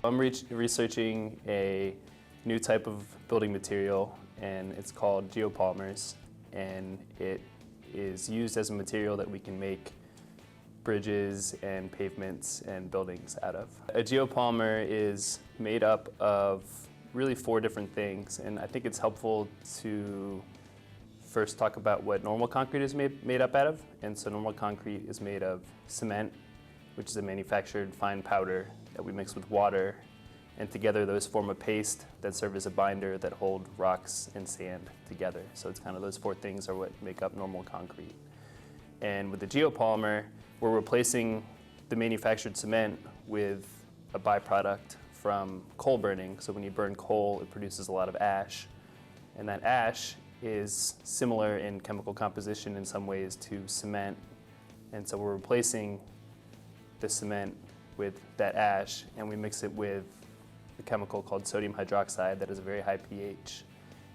I'm researching a new type of building material, and it's called geopolymers, and it is used as a material that we can make bridges and pavements and buildings out of. A geopolymer is made up of really 4 different things, and I think it's helpful to first talk about what normal concrete is made up out of. And so normal concrete is made of cement, which is a manufactured fine powder that we mix with water, and together those form a paste that serve as a binder that hold rocks and sand together. So it's kind of those 4 things are what make up normal concrete. And with the geopolymer, we're replacing the manufactured cement with a byproduct from coal burning. So when you burn coal, it produces a lot of ash, and that ash is similar in chemical composition in some ways to cement. And so we're replacing the cement with that ash, and we mix it with a chemical called sodium hydroxide that has a very high pH.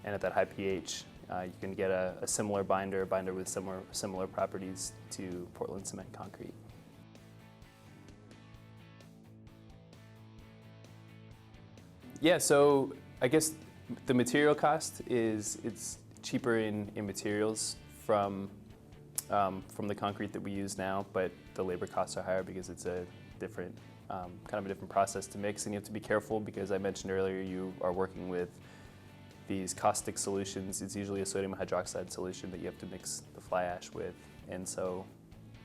And at that high pH, you can get a similar binder, with similar properties to Portland cement concrete. Yeah, so I guess the material cost it's cheaper in materials from the concrete that we use now, but the labor costs are higher because it's a different kind of a different process to mix, and you have to be careful because I mentioned earlier you are working with these caustic solutions. It's usually a sodium hydroxide solution that you have to mix the fly ash with, and so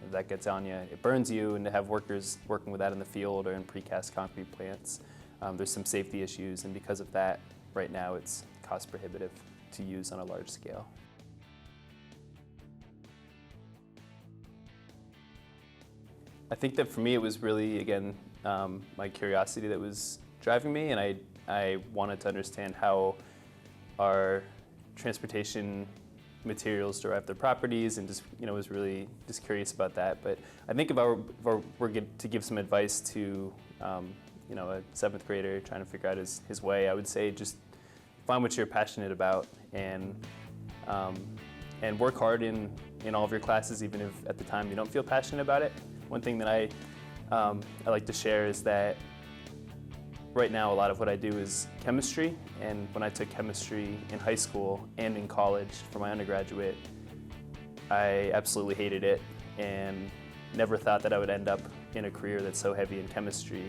if that gets on you, it burns you, and to have workers working with that in the field or in precast concrete plants, there's some safety issues, and because of that, right now it's cost prohibitive to use on a large scale. I think that for me it was really, again, my curiosity that was driving me, and I wanted to understand how our transportation materials derive their properties, and just was really just curious about that. But I think if I were to give some advice to a 7th grader trying to figure out his way, I would say just find what you're passionate about and work hard in all of your classes, even if at the time you don't feel passionate about it. One thing that I like to share is that right now a lot of what I do is chemistry, and when I took chemistry in high school and in college for my undergraduate, I absolutely hated it and never thought that I would end up in a career that's so heavy in chemistry.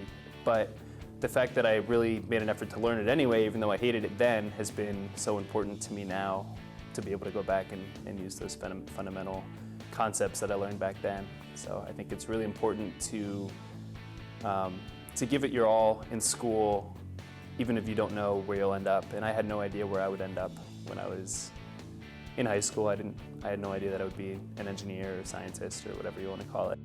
But the fact that I really made an effort to learn it anyway, even though I hated it then, has been so important to me now to be able to go back and use those fundamental concepts that I learned back then. So I think it's really important to give it your all in school, even if you don't know where you'll end up. And I had no idea where I would end up when I was in high school. I had no idea that I would be an engineer or scientist or whatever you want to call it.